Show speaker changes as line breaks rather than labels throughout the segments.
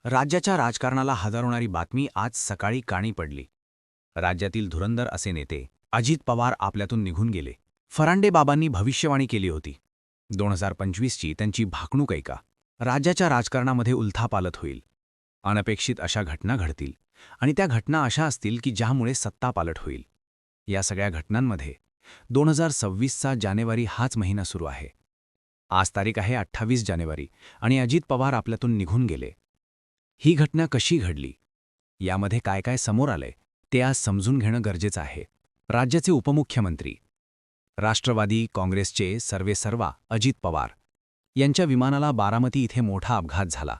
राज्याच्या राजकारणाला हादरवणारी बातमी आज सकाळी कानी पडली. राज्यातील धुरंधर असे नेते अजित पवार आपल्यातून निघून गेले. फरांडे बाबांनी भविष्यवाणी केली होती 2025ची त्यांची भाकणूक ऐका. राज्याच्या राजकारणामध्ये उलथापालथ होईल. अनपेक्षित अशा घटना घडतील आणि त्या घटना अशा असतील की ज्यामुळे सत्ता पालट होईल. या सगळ्या घटनांमध्ये 2026चा जानेवारी हाच महिना सुरू आहे. आज तारीख आहे 28 जानेवारी आणि अजित पवार आपल्यातून निघून गेले. ही घटना कशी घडली, यामध्ये काय काय समोर आलंय ते आज समजून घेणं गरजेचं आहे. राज्याचे उपमुख्यमंत्री, राष्ट्रवादी काँग्रेसचे सर्वेसर्वा अजित पवार यांच्या विमानाला बारामती इथे मोठा अपघात झाला.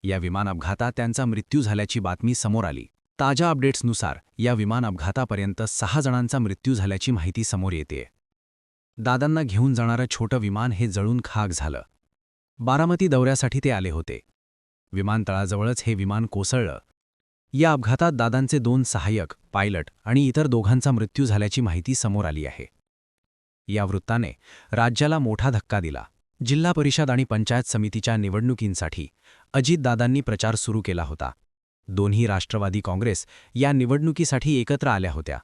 या विमान अपघातात त्यांचा मृत्यू झाल्याची बातमी समोर आली. ताज्या अपडेट्सनुसार या विमान अपघातापर्यंत 6 जणांचा मृत्यू झाल्याची माहिती समोर येतेय. दादांना घेऊन जाणारं छोटं विमान हे जळून खाक झालं. बारामती दौऱ्यासाठी ते आले होते. विमानतळाजवळच हे विमान कोसळलं. या अपघातात दादांचे 2 सहाय्यक, पायलट आणि इतर दोघांचा मृत्यू झाल्याची माहिती समोर आली आहे. या वृत्ताने राज्याला मोठा धक्का दिला. जिल्हा परिषद आणि पंचायत समितीच्या निवडणुकींसाठी अजितदादांनी प्रचार सुरू केला होता. दोन्ही राष्ट्रवादी काँग्रेस या निवडणुकीसाठी एकत्र आल्या होत्या.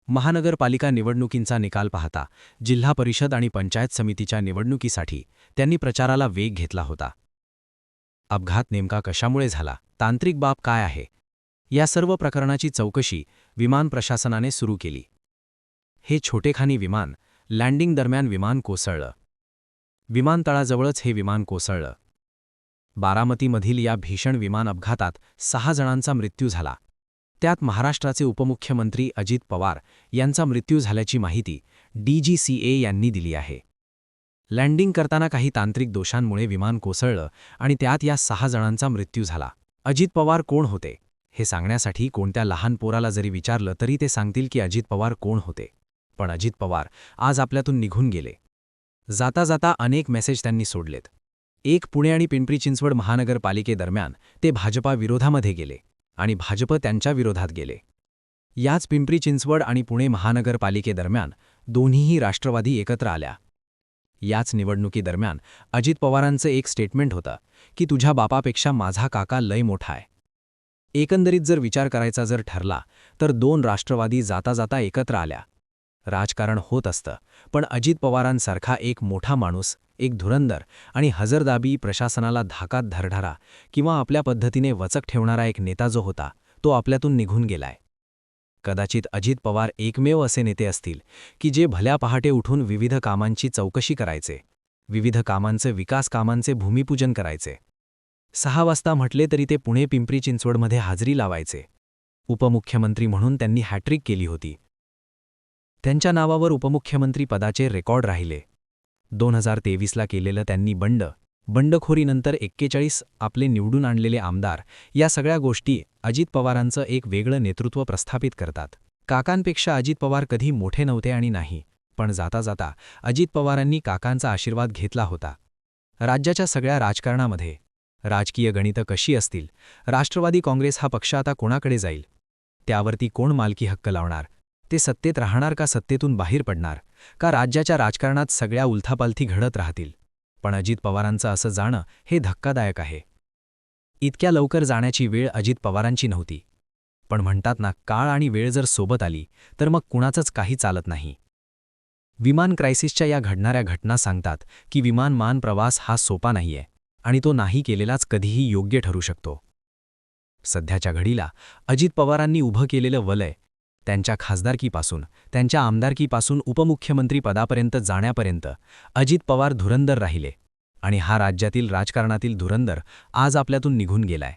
महानगरपालिका निवडणुकींचा निकाल पाहता जिल्हा परिषद आणि पंचायत समितीच्या निवडणुकीसाठी त्यांनी प्रचाराला वेग घेतला होता. अपघात नेमका कशामुळे झाला, तांत्रिक बाब काय आहे, या सर्व प्रकरणाची चौकशी विमान प्रशासनाने सुरू केली. हे छोटेखानी विमान लँडिंग दरम्यान विमान कोसळलं. विमानतळाजवळच हे विमान कोसळलं. बारामतीमधील या भीषण विमान अपघातात 6 जणांचा मृत्यू झाला. त्यात महाराष्ट्राचे उपमुख्यमंत्री अजित पवार यांचा मृत्यू झाल्याची माहिती DGCA यांनी दिली आहे. लँडिंग करताना काही तांत्रिक दोषांमुळे विमान कोसळलं आणि त्यात या 6 जणांचा मृत्यू झाला. अजित पवार कोण होते हे सांगण्यासाठी कोणत्या लहान पोराला जरी विचारलं तरी ते सांगतील की अजित पवार कोण होते. पण अजित पवार आज आपल्यातून निघून गेले. जाता जाता अनेक मेसेज त्यांनी सोडलेत. एक, पुणे आणि पिंपरी चिंचवड महानगरपालिकेदरम्यान ते भाजपा विरोधामध्ये गेले आणि भाजप त्यांच्या विरोधात गेले. याच पिंपरी चिंचवड आणि पुणे महानगरपालिकेदरम्यान दोन्हीही राष्ट्रवादी एकत्र आल्या. याच निवडणुकीदरम्यान अजित पवारांचं एक स्टेटमेंट होतं की तुझ्या बापापेक्षा माझा काका लय मोठा आहे. एकंदरीत जर विचार करायचा जर ठरला तर 2 राष्ट्रवादी जाता जाता एकत्र आल्या. राजकारण होत असतं, पण अजित पवारांसारखा एक मोठा माणूस, एक धुरंधर आणि हजरदाबी प्रशासनाला धाकात धरणारा किंवा आपल्या पद्धतीने वचक ठेवणारा एक नेता जो होता तो आपल्यातून निघून गेलाय. कदाचित अजित पवार एकमेव असे नेते असतील की जे भल्या पहाटे उठून विविध कामांची चौकशी करायचे, विविध कामांचे विकास कामांचे भूमिपूजन करायचे. 6 वाजता म्हटले तरी ते पुणे पिंपरी चिंचवडमध्ये हाजरी लावायचे. उपमुख्यमंत्री म्हणून त्यांनी हॅट्रिक केली होती. त्यांच्या नावावर उपमुख्यमंत्री पदाचे रेकॉर्ड राहिले. 2023ला केलेलं त्यांनी बंडखोरीनंतर 41 आपले निवडून आणलेले आमदार, या सगळ्या गोष्टी अजित पवारांचं एक वेगळं नेतृत्व प्रस्थापित करतात. काकांपेक्षा अजित पवार कधी मोठे नव्हते आणि नाही, पण जाता जाता अजित पवारांनी काकांचा आशीर्वाद घेतला होता. राज्याच्या सगळ्या राजकारणामध्ये राजकीय गणितं कशी असतील, राष्ट्रवादी काँग्रेस हा पक्ष आता कोणाकडे जाईल, त्यावरती कोण मालकी हक्क लावणार, ते सत्तेत राहणार का सत्तेतून बाहेर पडणार, का राज्याच्या राजकारणात सगळ्या उलथापालथी घडत राहतील. पण अजित पवारांचं असं जाणं हे धक्कादायक आहे. इतक्या लवकर जाण्याची वेळ अजित पवारांची नव्हती. पण म्हणतात ना, काळ आणि वेळ जर सोबत आली तर मग कुणाचंच काही चालत नाही. विमान क्रायसिसच्या या घडणाऱ्या घटना सांगतात की विमान प्रवास हा सोपा नाहीये आणि तो नाही केलेलाच कधीही योग्य ठरू शकतो. सध्याच्या घडीला अजित पवारांनी उभं केलेलं वलय, त्यांच्या खासदारकीपासून त्यांच्या आमदारकीपासून उपमुख्यमंत्री पदापर्यंत जाण्यापर्यंत अजित पवार धुरंधर राहिले आणि हा राज्यातील राजकारणातील धुरंधर आज आपल्यातून निघून गेलाय.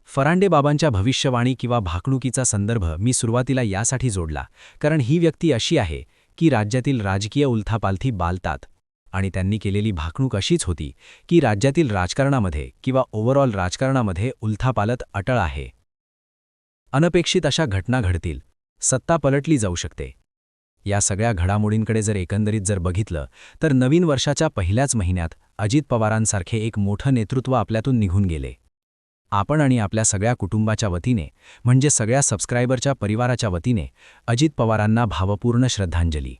फरांडे बाबांच्या भविष्यवाणी किंवा भाकणुकीचा संदर्भ मी सुरुवातीला यासाठी जोडला कारण ही व्यक्ती अशी आहे की राज्यातील राजकीय उलथापालथी बालतात आणि त्यांनी केलेली भाकणूक अशीच होती की राज्यातील राजकारणामध्ये किंवा ओव्हरऑल राजकारणामध्ये उलथापालथ अटळ आहे. अनपेक्षित अशा घटना घडतील, सत्ता पलटली जाऊ शकते. या सगळ्या घडामोडींकडे जर एकंदरीत जर बघितलं तर नवीन वर्षाच्या पहिल्याच महिन्यात अजित पवारांसारखे एक मोठं नेतृत्व आपल्यातून निघून गेले. आपण आणि आपल्या सगळ्या कुटुंबाच्या वतीने म्हणजे सगळ्या सबस्क्रायबरच्या परिवाराच्या वतीने अजित पवारांना भावपूर्ण श्रद्धांजली.